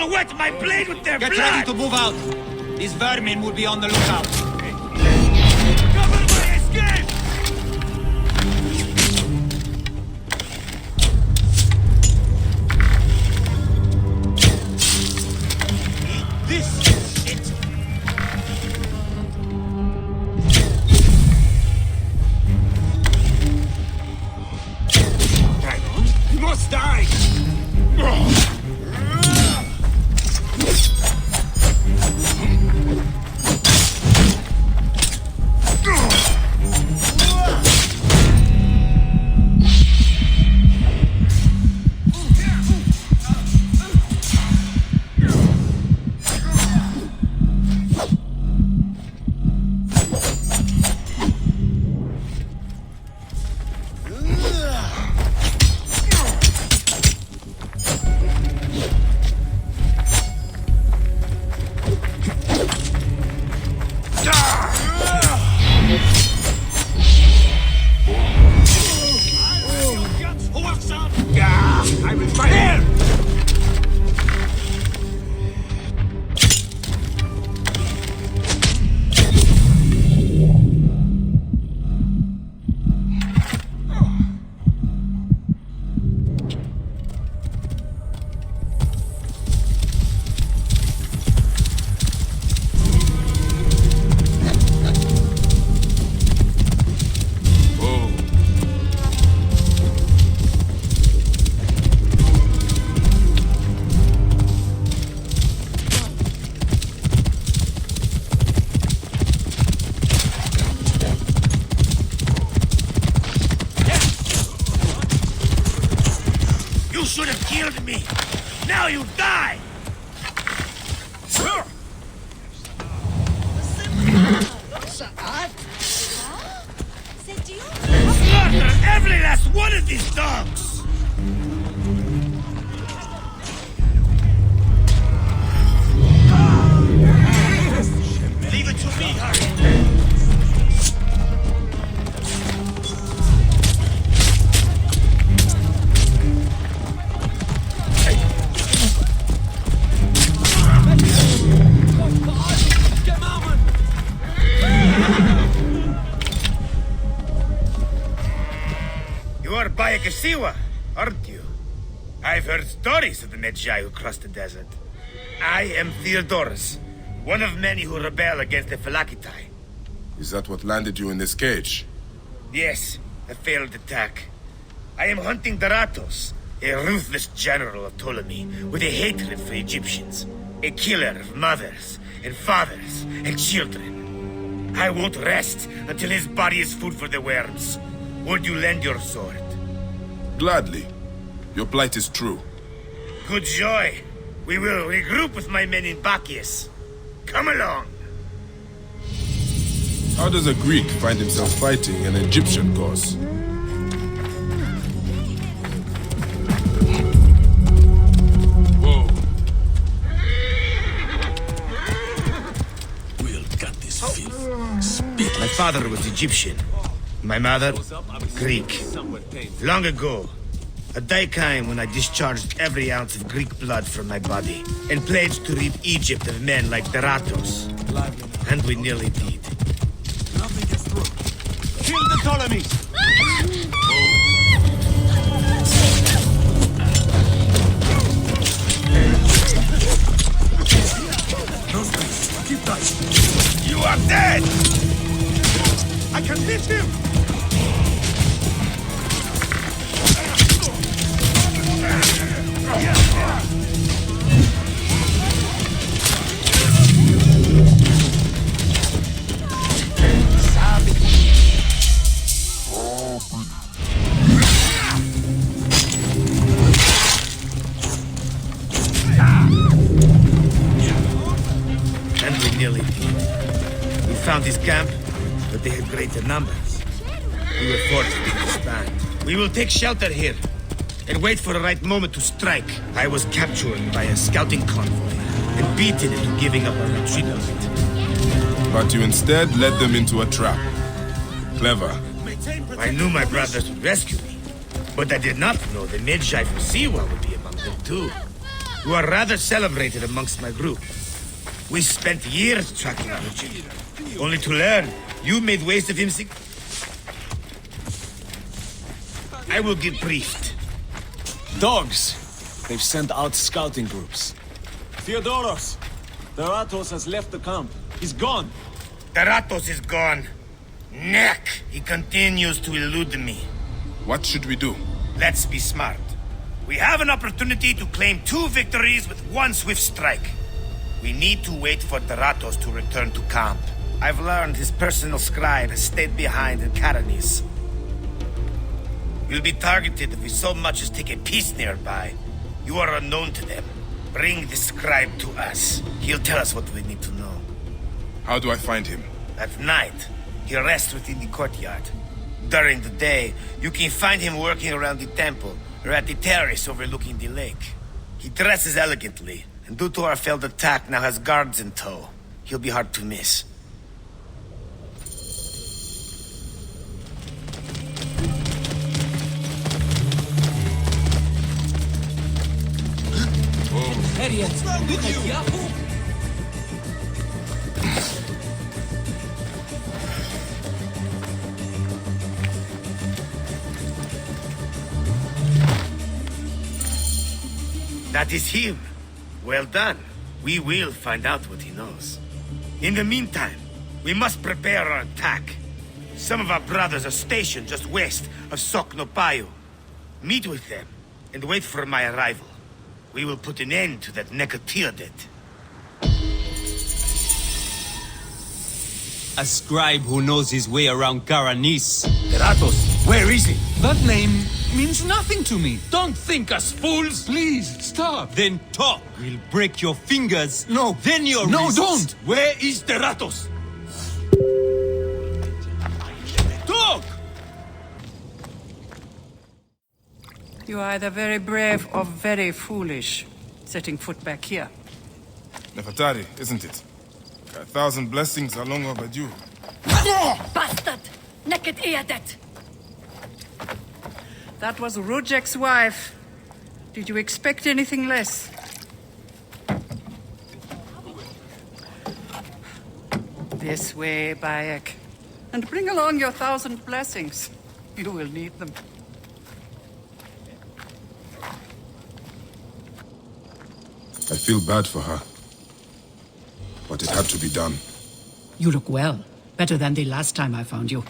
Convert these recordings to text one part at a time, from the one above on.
will wet my blade with their blood! Get ready to move out. These vermin will be on the lookout. Cover my escape! This is shit! Dragon, you must die! I will fire! You should have killed me! Now you die! Slaughter every last one of these dogs! Leave it to me, Harry! You are Bayekasiwa, aren't you? I've heard stories of the Medjay who crossed the desert. I am Theodorus, one of many who rebel against the Phylakitai. Is that what landed you in this cage? Yes, a failed attack. I am hunting Daratos, a ruthless general of Ptolemy with a hatred for Egyptians. A killer of mothers and fathers and children. I won't rest until his body is food for the worms. Would you lend your sword? Gladly. Your plight is true. Good joy. We will regroup with my men in Bacchius. Come along. How does a Greek find himself fighting an Egyptian cause? Whoa. We'll cut this filth. My father was Egyptian. My mother, Greek. Long ago, a day came when I discharged every ounce of Greek blood from my body and pledged to rid Egypt of men like Daratos. And we nearly did. Kill the Ptolemies! Keep tight. You are dead! I can hit him! And we nearly did. We found his camp, but they had greater numbers. We were forced to disband. We will take shelter here and wait for the right moment to strike. I was captured by a scouting convoy and beaten into giving up our retreat. But you instead led them into a trap. Clever. I knew my brothers would rescue me, but I did not know the Medjay from Siwa would be among them too. You are rather celebrated amongst my group. We spent years tracking Richard, only to learn you made waste of him. I will get briefed. Dogs! They've sent out scouting groups. Theodoros! Deratos has left the camp. He's gone. Deratos is gone. Neck! He continues to elude me. What should we do? Let's be smart. We have an opportunity to claim 2 victories with 1 swift strike. We need to wait for Deratos to return to camp. I've learned his personal scribe has stayed behind in Karanis. We'll be targeted if we so much as take a piece nearby. You are unknown to them. Bring the scribe to us. He'll tell us what we need to know. How do I find him? At night, he rests within the courtyard. During the day, you can find him working around the temple or at the terrace overlooking the lake. He dresses elegantly, and due to our failed attack, now has guards in tow. He'll be hard to miss. That is him. Well done. We will find out what he knows. In the meantime, we must prepare our attack. Some of our brothers are stationed just west of Soknopayu. Meet with them and wait for my arrival. We will put an end to that Nekatiadet. A scribe who knows his way around Karanis. Deratos, where is he? That name means nothing to me. Don't think us fools. Please, stop. Then talk. We'll break your fingers. No. Then your No, wrists. don't. Where is Deratos? Talk! You are either very brave or very foolish, setting foot back here. Nefertari, isn't it? 1,000 blessings are long overdue. Bastard! Naked Eadet! That was Rujek's wife. Did you expect anything less? This way, Bayek. And bring along your 1,000 blessings. You will need them. I feel bad for her. But it had to be done. You look well. Better than the last time I found you.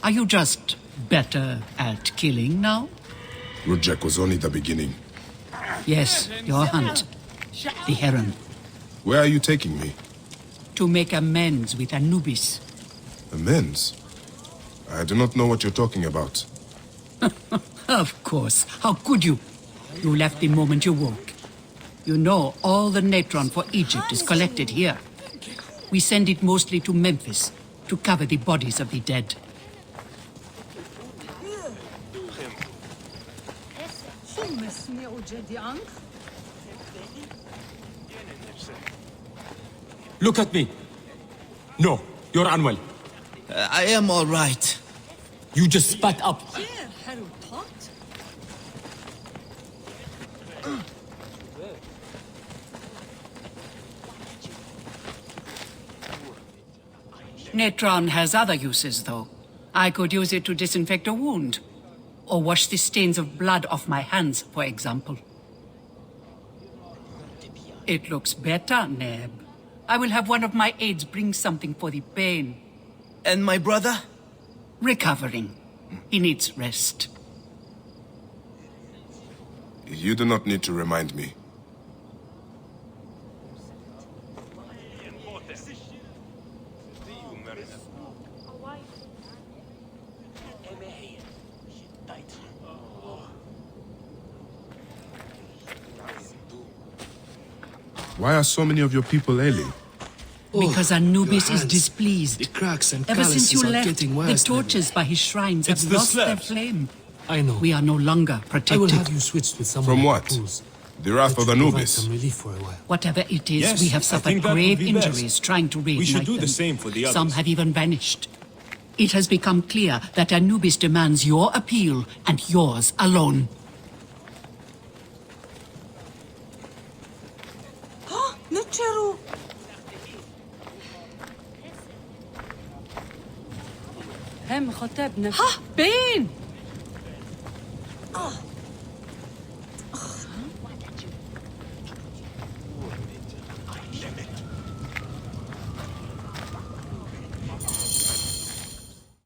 Are you just better at killing now? Rujek was only the beginning. Yes, your hunt. The heron. Where are you taking me? To make amends with Anubis. Amends? I do not know what you're talking about. Of course. How could you? You left the moment you woke. You know all the natron for Egypt is collected here. We send it mostly to Memphis to cover the bodies of the dead. Look at me. No, you're unwell. I am all right. You just spat up. Natron has other uses, though. I could use it to disinfect a wound. Or wash the stains of blood off my hands, for example. It looks better, Neb. I will have one of my aides bring something for the pain. And my brother? Recovering. He needs rest. You do not need to remind me. Why are so many of your people ailing? Because Anubis is displeased. The cracks and Ever since you calluses are left, getting the worse. torches by his shrines have It's the lost their slabs. flame. I know. We are no longer protected. I will have you switched with someone. From at what? the pools. The wrath That of should provide Anubis. some relief for a while. Whatever it is, Yes, we have I suffered think that grave would be best. injuries trying to reignite We should do the them. same for the Some others. have even vanished. It has become clear that Anubis demands your appeal and yours alone. Ha! Bane!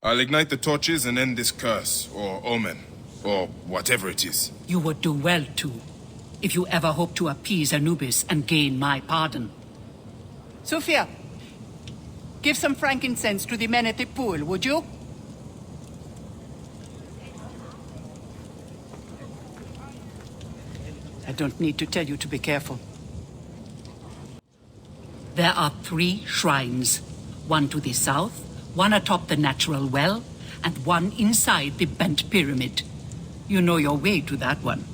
I'll ignite the torches and end this curse, or omen, or whatever it is. You would do well to, if you ever hope to appease Anubis and gain my pardon. Sophia, give some frankincense to the men at the pool, would you? I don't need to tell you to be careful. There are 3 shrines. One to the south, one atop the natural well, and one inside the bent pyramid. You know your way to that one.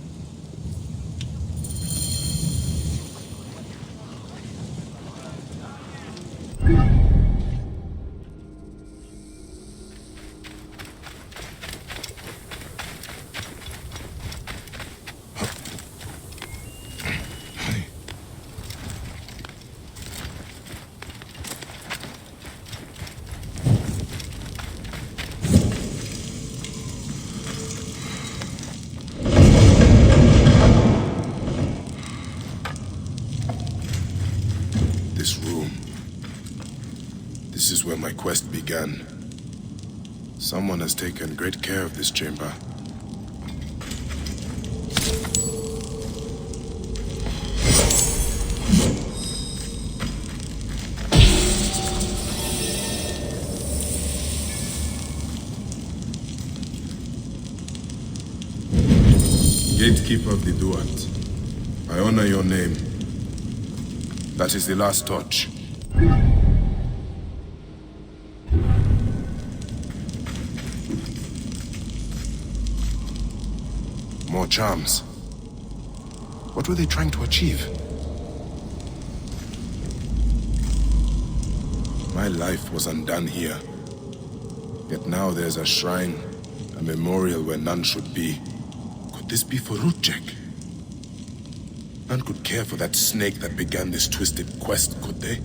This room. This is where my quest began. Someone has taken great care of this chamber. Gatekeeper of the Duat, I honor your name. That is the last torch. More charms. What were they trying to achieve? My life was undone here. Yet now there's a shrine, a memorial where none should be. Could this be for Rudjek? None could care for that snake that began this twisted quest, could they?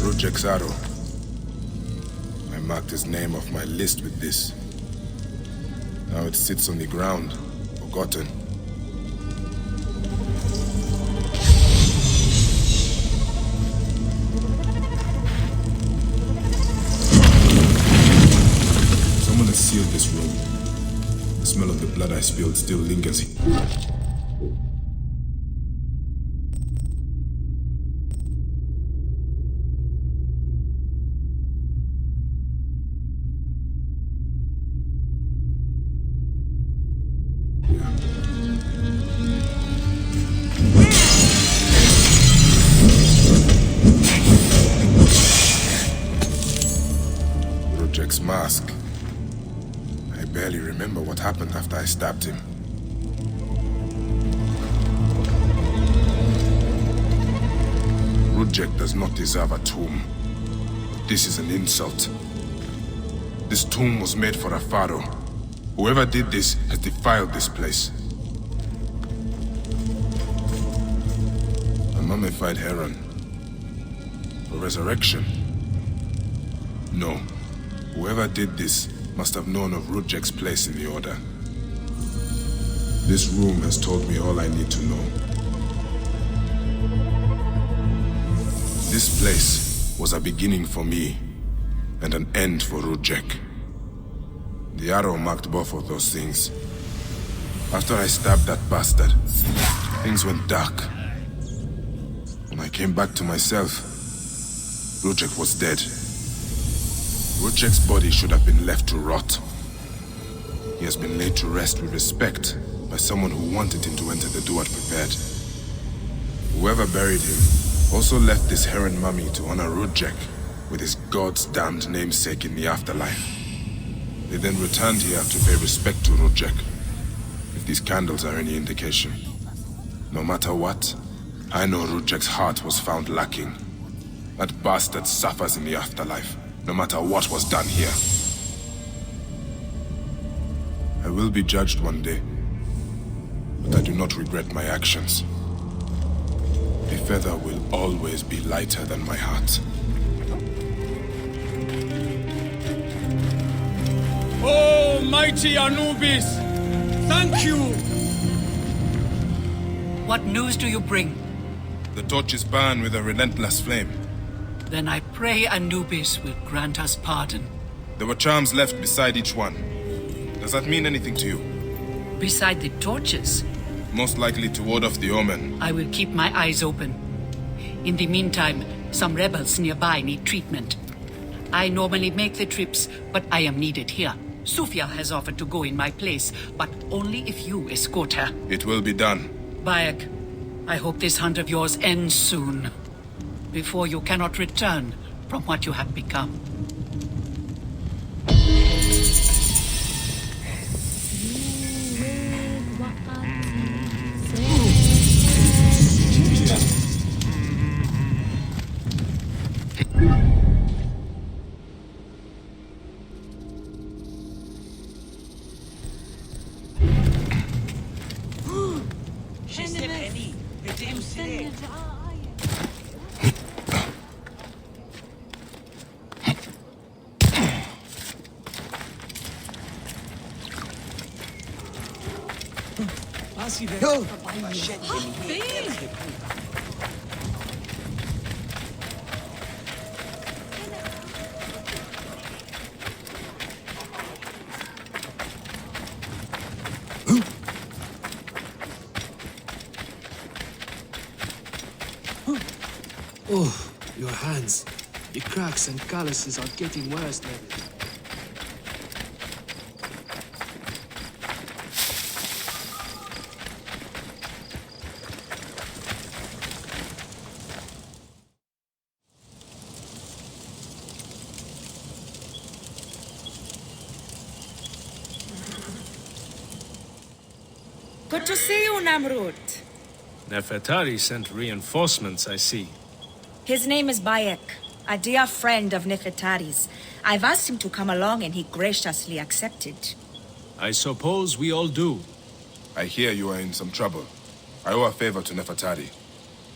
Rudjek's arrow. I marked his name off my list with this. Now it sits on the ground, forgotten. Someone has sealed this room. The smell of the blood I spilled still lingers here. Rudjek's mask. I barely remember what happened after I stabbed him. Rudjek does not deserve a tomb. This is an insult. This tomb was made for a pharaoh. Whoever did this has defiled this place. A mummified heron. For resurrection? No. Whoever did this must have known of Rudjek's place in the Order. This room has told me all I need to know. This place was a beginning for me, and an end for Rudjek. The arrow marked both of those things. After I stabbed that bastard, things went dark. When I came back to myself, Rudjek was dead. Rudjek's body should have been left to rot. He has been laid to rest with respect by someone who wanted him to enter the Duat prepared. Whoever buried him also left this heron mummy to honor Rudjek with his god's damned namesake in the afterlife. They then returned here to pay respect to Rudjek, if these candles are any indication. No matter what, I know Rudjek's heart was found lacking. That bastard suffers in the afterlife, no matter what was done here. I will be judged one day, I do not regret my actions. The feather will always be lighter than my heart. Oh, mighty Anubis! Thank you! What news do you bring? The torches burn with a relentless flame. Then I pray Anubis will grant us pardon. There were charms left beside each one. Does that mean anything to you? Beside the torches, Most likely to ward off the omen. I will keep my eyes open. In the meantime, some rebels nearby need treatment. I normally make the trips, but I am needed here. Sufia has offered to go in my place, but only if you escort her. It will be done. Bayek, I hope this hunt of yours ends soon, before you cannot return from what you have become. Oh, your hands. The cracks and calluses are getting worse, David. Good to see you, Namrud. Nefertari sent reinforcements, I see. His name is Bayek, a dear friend of Nefertari's. I've asked him to come along and he graciously accepted. I suppose we all do. I hear you are in some trouble. I owe a favor to Nefertari.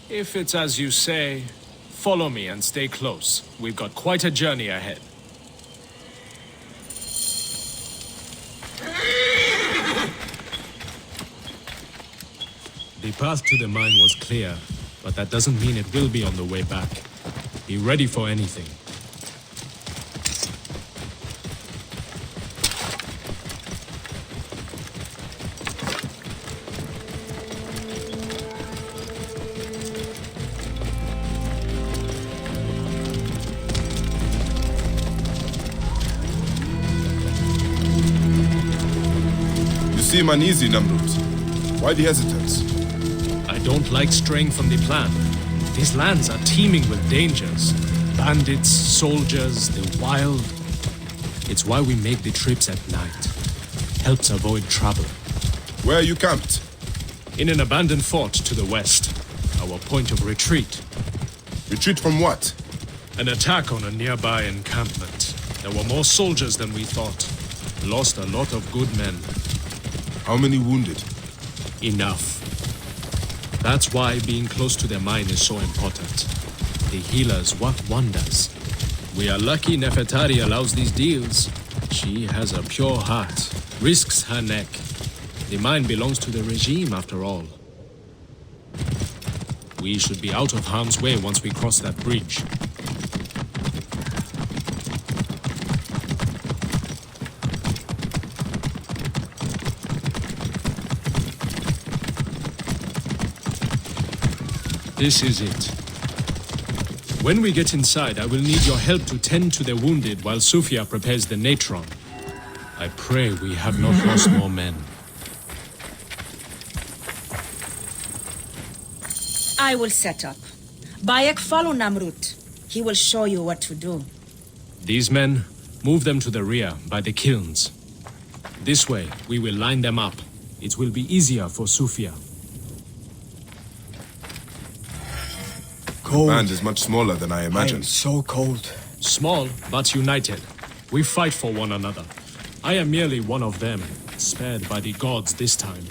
If it's as you say, follow me and stay close. We've got quite a journey ahead. The path to the mine was clear, but that doesn't mean it will be on the way back. Be ready for anything. You seem uneasy, Namrud. Why the hesitance? I don't like straying from the plan. These lands are teeming with dangers. Bandits, soldiers, the wild. It's why we make the trips at night. Helps avoid trouble. Where are you camped? In an abandoned fort to the west. Our point of retreat. Retreat from what? An attack on a nearby encampment. There were more soldiers than we thought. Lost a lot of good men. How many wounded? Enough. That's why being close to the mine is so important. The healers work wonders. We are lucky Nefertari allows these deals. She has a pure heart, risks her neck. The mine belongs to the regime after all. We should be out of harm's way once we cross that bridge. This is it. When we get inside, I will need your help to tend to the wounded while Sufia prepares the natron. I pray we have not lost more men. I will set up. Bayek, follow Namrud. He will show you what to do. These men, move them to the rear, by the kilns. This way, we will line them up. It will be easier for Sufia. The band is much smaller than I imagined. So cold. Small, but united. We fight for one another. I am merely one of them, spared by the gods this time.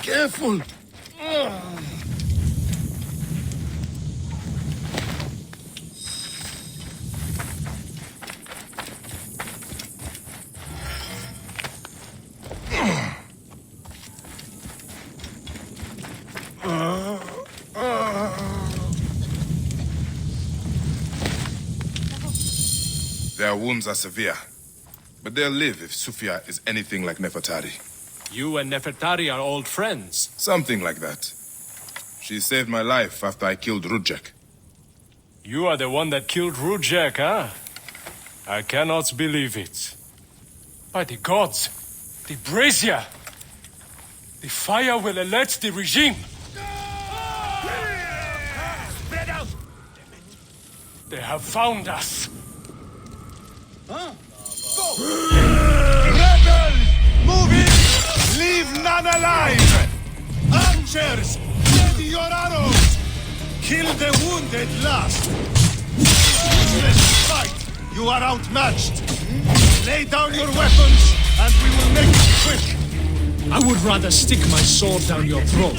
Careful! Their wounds are severe, but they'll live if Sufia is anything like Nefertari. You and Nefertari are old friends. Something like that. She saved my life after I killed Rudjek. You are the one that killed Rudjek, huh? I cannot believe it. By the gods, the brazier! The fire will alert the regime! Spread out! They have found us! Rebels! Move in! Leave none alive! Archers! Ready your arrows! Kill the wounded last! Let's fight! You are outmatched! Lay down your weapons, and we will make it quick! I would rather stick my sword down your throat.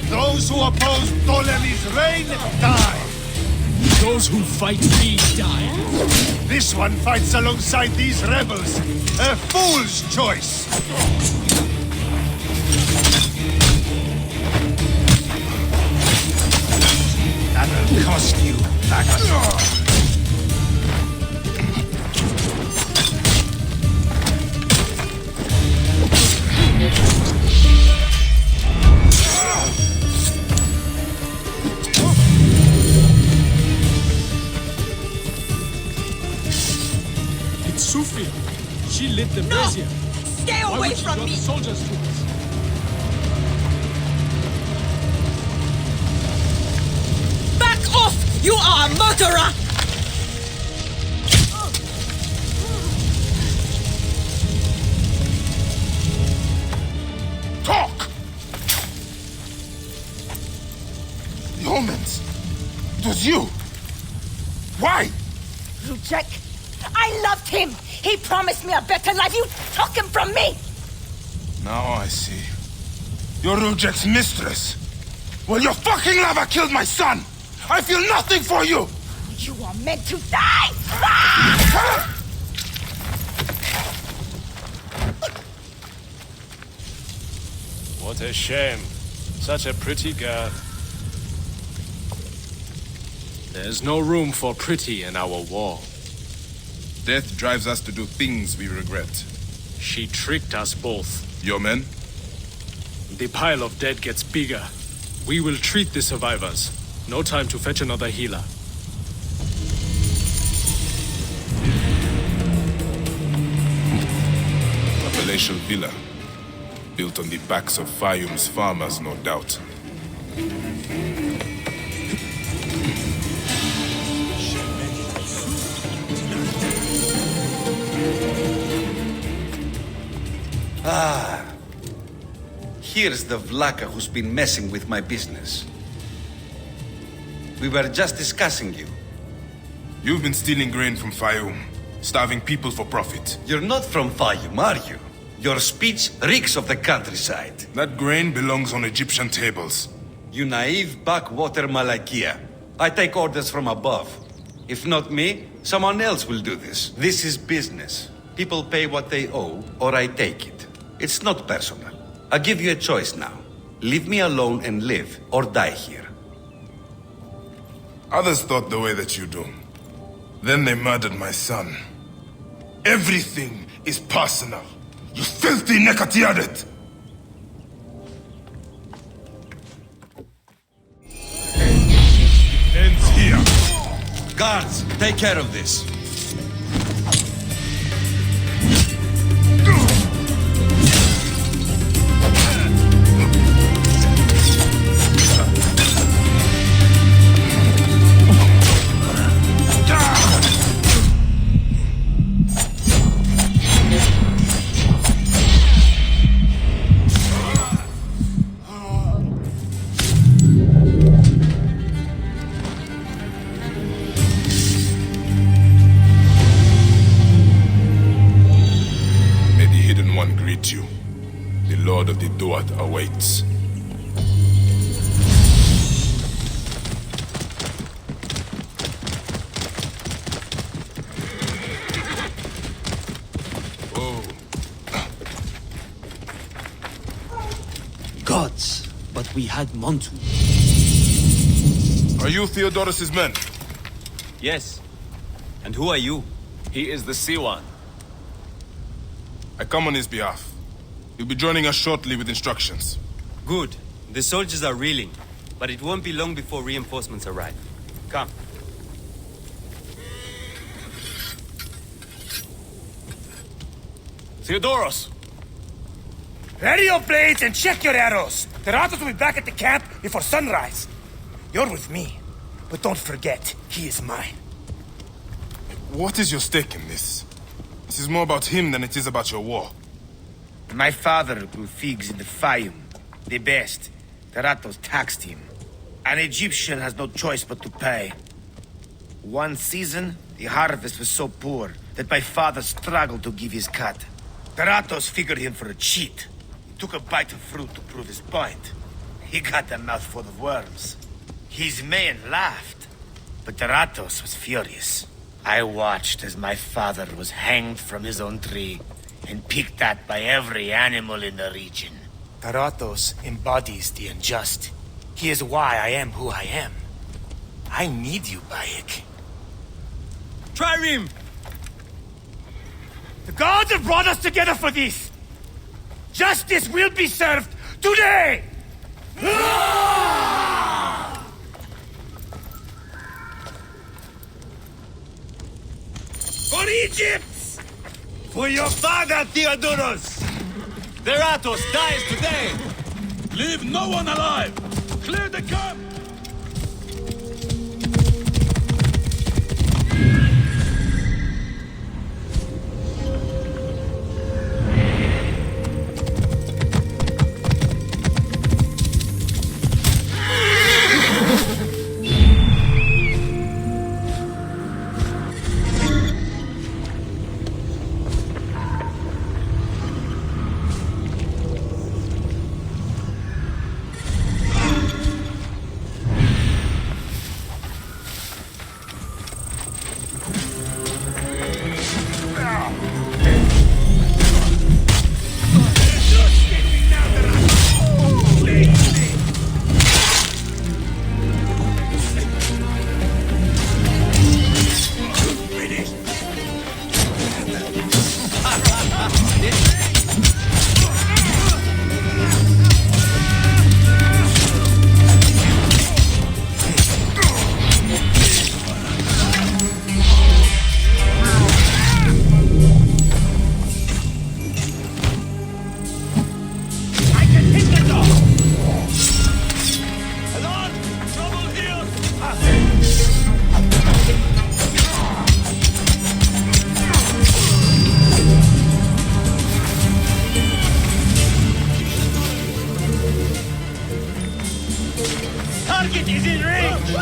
Those who oppose Ptolemy's reign, die! Those who fight me die. This one fights alongside these rebels. A fool's choice! That'll cost you, Bagus. It's Sufia. She lit the brazier. Stay Why away would she from draw me! the soldiers to us? Back off! You are a murderer! Talk! The omens! It was you! Why? Rudjek, I loved him! He promised me a better life! You took him from me! Now I see. You're Rudjek's mistress. Well, your fucking lover killed my son! I feel nothing for you! You are meant to die! Ah! What a shame. Such a pretty girl. There's no room for pretty in our war. Death drives us to do things we regret. She tricked us both. Your men? The pile of dead gets bigger. We will treat the survivors. No time to fetch another healer. A palatial villa. Built on the backs of Fayum's farmers, no doubt. Here's the Vlaka who's been messing with my business. We were just discussing you. You've been stealing grain from Fayum, starving people for profit. You're not from Fayum, are you? Your speech reeks of the countryside. That grain belongs on Egyptian tables. You naive backwater Malakia. I take orders from above. If not me, someone else will do this. This is business. People pay what they owe, or I take it. It's not personal. I give you a choice now. Leave me alone and live, or die here. Others thought the way that you do. Then they murdered my son. Everything is personal. You filthy Nekatiadet! Ends here. Guards, take care of this. Duat awaits. Gods, but we had Montu. Are you Theodorus's men? Yes. And who are you? He is the Siwan. I come on his behalf. He'll be joining us shortly with instructions. Good. The soldiers are reeling, but it won't be long before reinforcements arrive. Come. Theodorus! Ready your blades and check your arrows. The Ratos will be back at the camp before sunrise. You're with me, but don't forget, he is mine. What is your stake in this? This is more about him than it is about your war. My father grew figs in the Fayum. The best. The Ratos taxed him. An Egyptian has no choice but to pay. One season, the harvest was so poor that my father struggled to give his cut. The Ratos figured him for a cheat. He took a bite of fruit to prove his point. He got a mouthful of worms. His men laughed, but the Ratos was furious. I watched as my father was hanged from his own tree and picked at by every animal in the region. The Ratos embodies the unjust. He is why I am who I am. I need you, Bayek. Trireme! The gods have brought us together for this. Justice will be served today! For Egypt! For your father, Theodorus! The Ratos dies today! Leave no one alive! Clear the camp! Target is in range!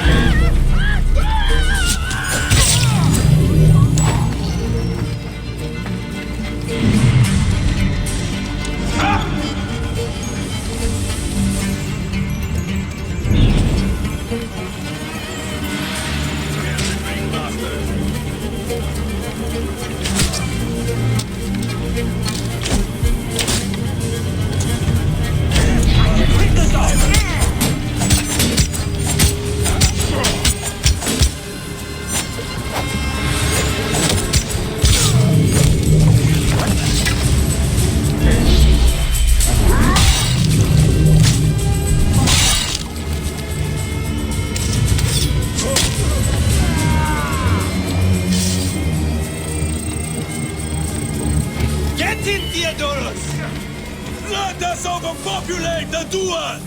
Let us overpopulate the Duat!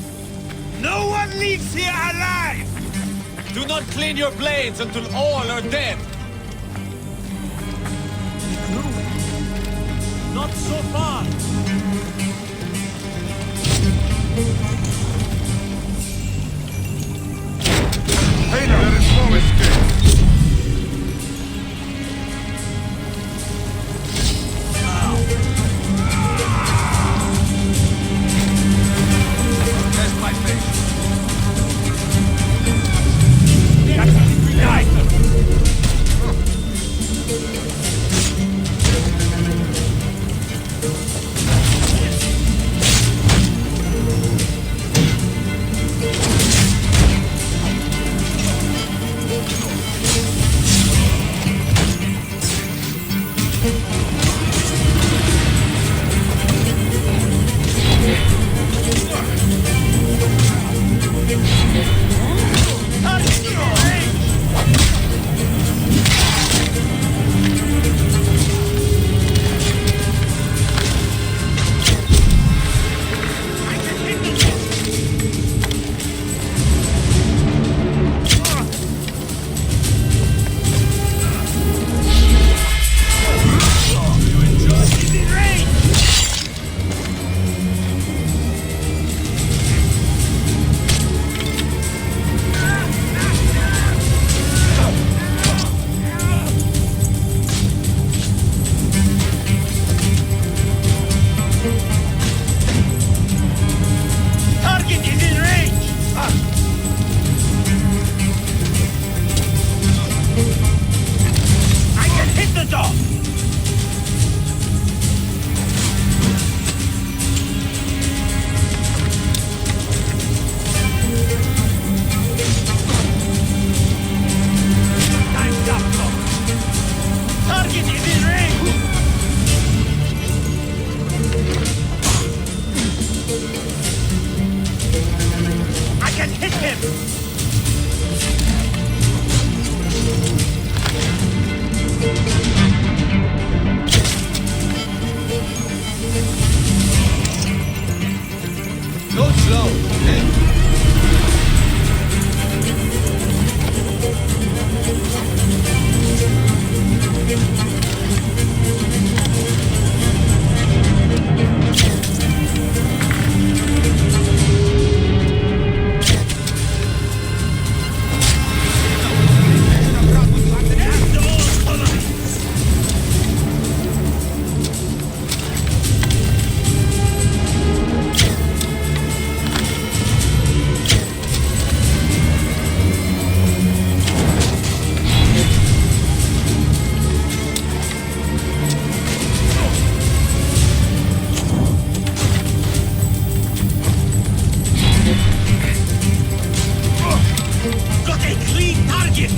No one leaves here alive! Do not clean your blades until all are dead! Not so far! Hey, there is no escape! Got a clean target!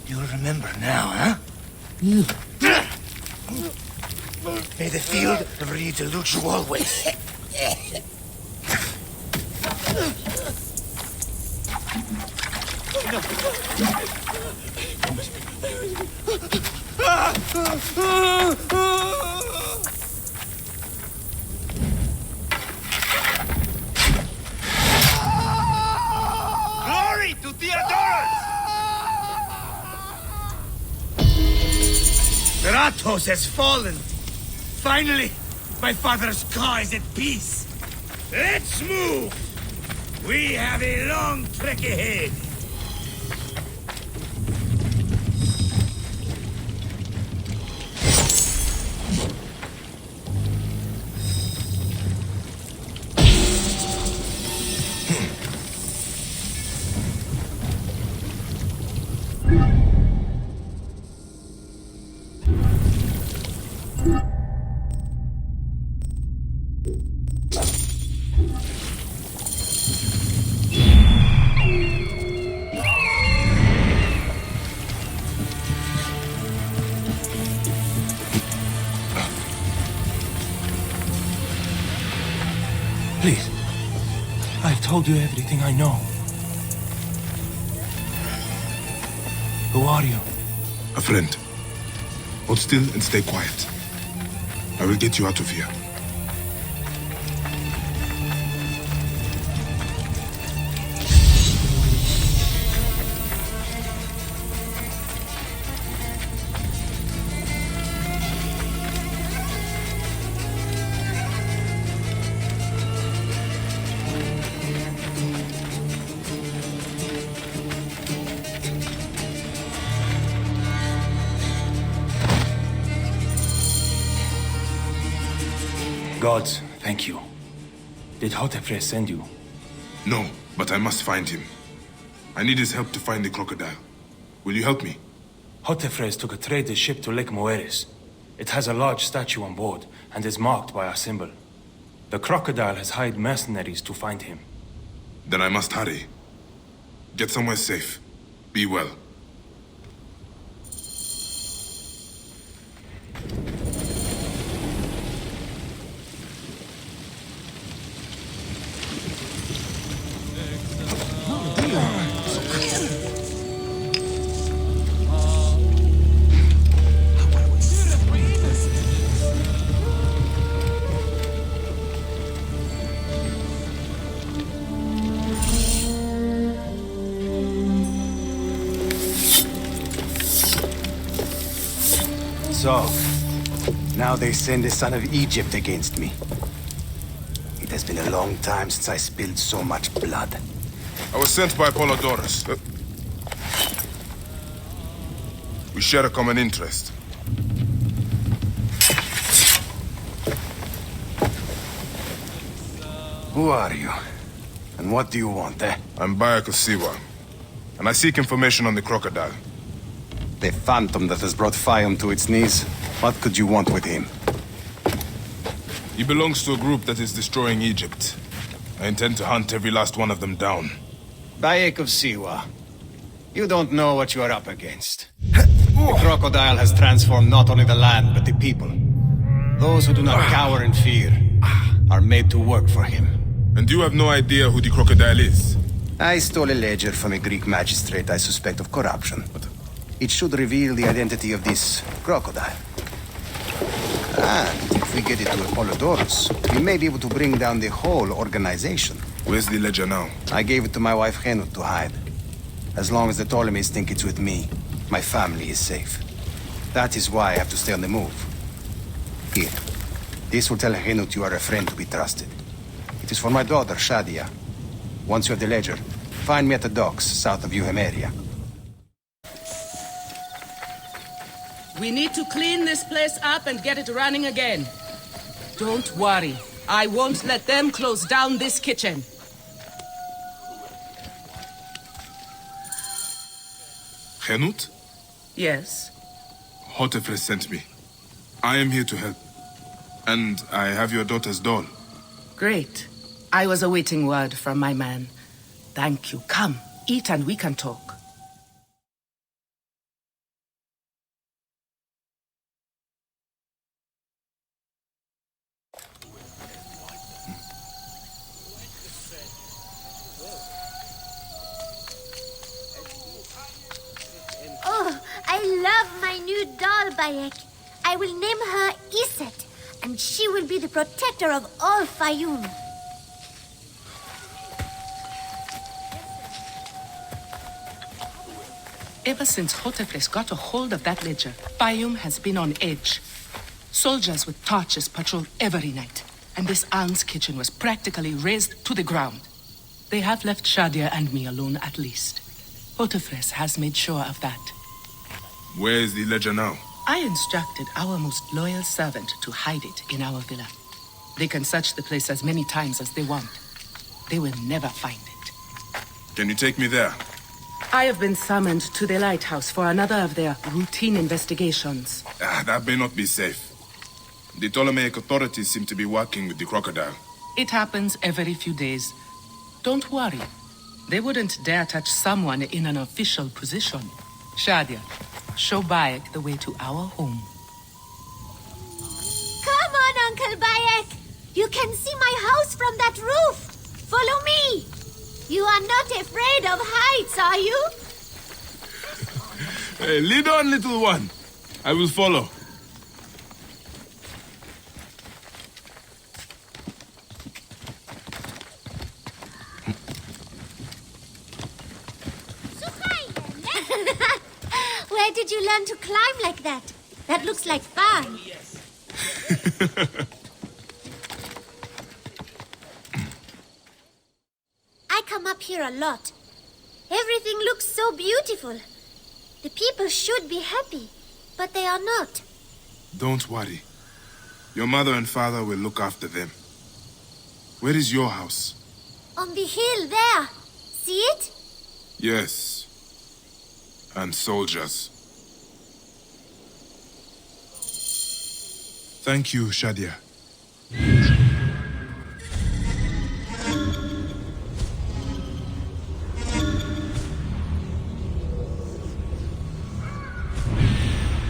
You'll remember now, huh? May the field of reeds elude you always. Glory to Theodorus! Ratos has fallen. Finally, my father's car is at peace. Let's move. We have a long trek ahead. Please. I've told you everything I know. Who are you? A friend. Hold still and stay quiet. I will get you out of here. Gods, thank you. Did Hotefres send you? No, but I must find him. I need his help to find the crocodile. Will you help me? Hotefres took a trader's ship to Lake Moeris. It has a large statue on board and is marked by our symbol. The crocodile has hired mercenaries to find him. Then I must hurry. Get somewhere safe. Be well. So, now they send the son of Egypt against me. It has been a long time since I spilled so much blood. I was sent by Apollodorus. We share a common interest. Who are you? And what do you want, eh? I'm Bayek of Siwa, and I seek information on the crocodile. The phantom that has brought Fayum to its knees. What could you want with him? He belongs to a group that is destroying Egypt. I intend to hunt every last one of them down. Bayek of Siwa. You don't know what you are up against. The crocodile has transformed not only the land, but the people. Those who do not cower in fear are made to work for him. And you have no idea who the crocodile is? I stole a ledger from a Greek magistrate I suspect of corruption. It should reveal the identity of this crocodile. And if we get it to Apollodorus, we may be able to bring down the whole organization. Where's the ledger now? I gave it to my wife Henut to hide. As long as the Ptolemies think it's with me, my family is safe. That is why I have to stay on the move. Here. This will tell Henut you are a friend to be trusted. It is for my daughter, Shadia. Once you have the ledger, find me at the docks south of Euhemeria. We need to clean this place up and get it running again. Don't worry. I won't let them close down this kitchen. Henut? Yes? Hotefres sent me. I am here to help. And I have your daughter's doll. Great. I was awaiting word from my man. Thank you. Come, eat and we can talk. Oh, I love my new doll, Bayek. I will name her Iset, and she will be the protector of all Fayum. Ever since Hotefres got a hold of that ledger, Fayum has been on edge. Soldiers with torches patrol every night, and this aunt's kitchen was practically razed to the ground. They have left Shadia and me alone at least. Hotefres has made sure of that. Where is the ledger now? I instructed our most loyal servant to hide it in our villa. They can search the place as many times as they want. They will never find it. Can you take me there? I have been summoned to the lighthouse for another of their routine investigations. That may not be safe. The Ptolemaic authorities seem to be working with the crocodile. It happens every few days. Don't worry. They wouldn't dare touch someone in an official position. Shadia, show Bayek the way to our home. Come on, Uncle Bayek. You can see my house from that roof. Follow me. You are not afraid of heights, are you? Hey, lead on, little one. I will follow. Where did you learn to climb like that? That looks like fun. I come up here a lot. Everything looks so beautiful. The people should be happy, but they are not. Don't worry. Your mother and father will look after them. Where is your house? On the hill there. See it? Yes. And soldiers. Thank you, Shadia.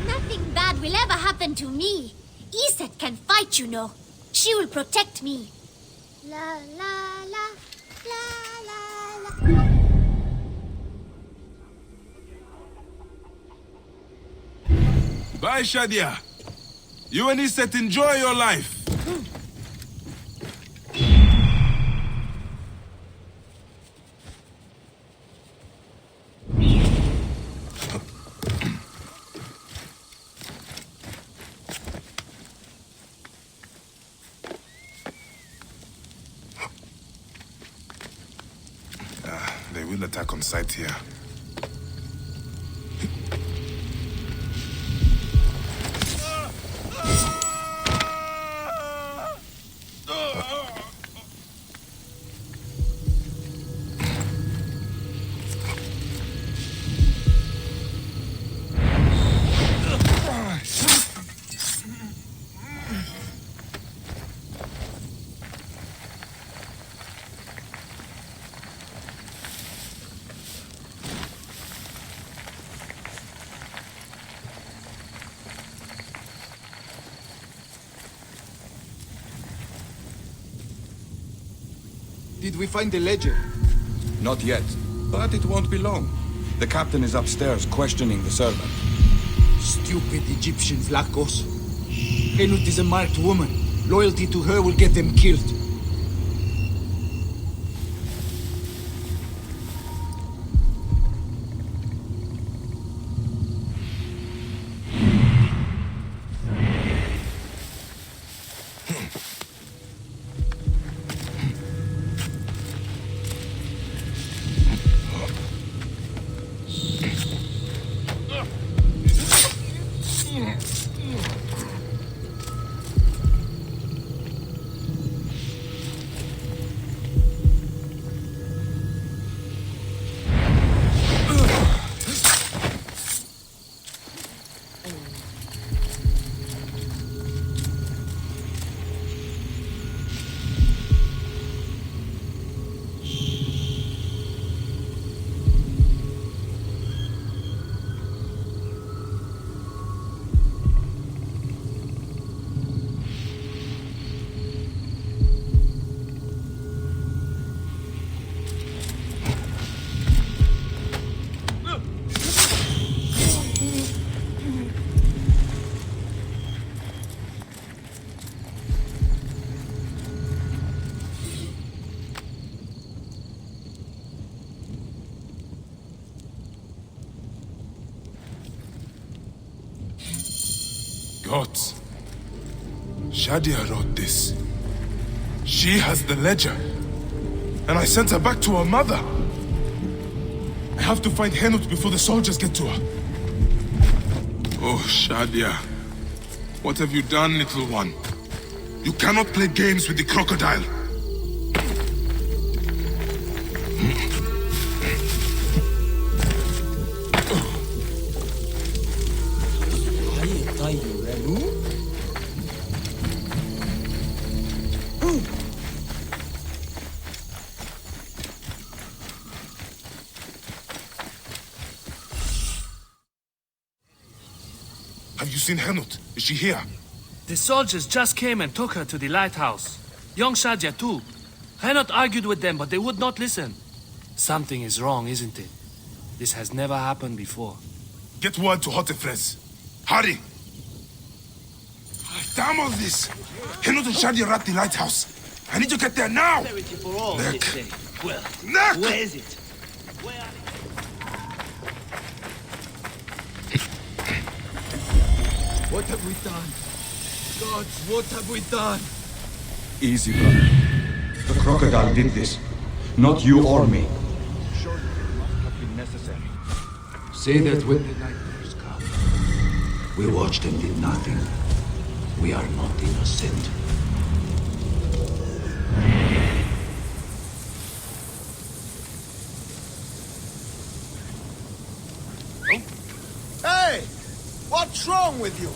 Nothing bad will ever happen to me. Iset can fight, you know. She will protect me. La la la, la la la. Bye, Shadia. You and Iset enjoy your life. They will attack on sight here. Did we find the ledger? Not yet, but it won't be long. The captain is upstairs questioning the servant. Stupid Egyptians like us. Henut is a marked woman. Loyalty to her will get them killed. Gods. Shadia wrote this. She has the ledger. And I sent her back to her mother. I have to find Henut before the soldiers get to her. Oh, Shadia. What have you done, little one? You cannot play games with the crocodile. Have you seen Henut? Is she here? The soldiers just came and took her to the lighthouse. Young Shadia too. Henut argued with them, but they would not listen. Something is wrong, isn't it? This has never happened before. Get word to Hotefres. Hurry! Damn all this! Henut and Shadia are at the lighthouse. I need to get there now! For all, Nick. they say. Well, Nick. where is it? What have we done? Gods, what have we done? Easy, brother. The crocodile did this. Not you or me. Surely it must have been necessary. Say that when the nightmares come. We watched and did nothing. We are not innocent. Hey! What's wrong with you?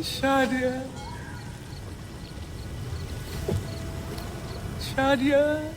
Shadia. Shadia.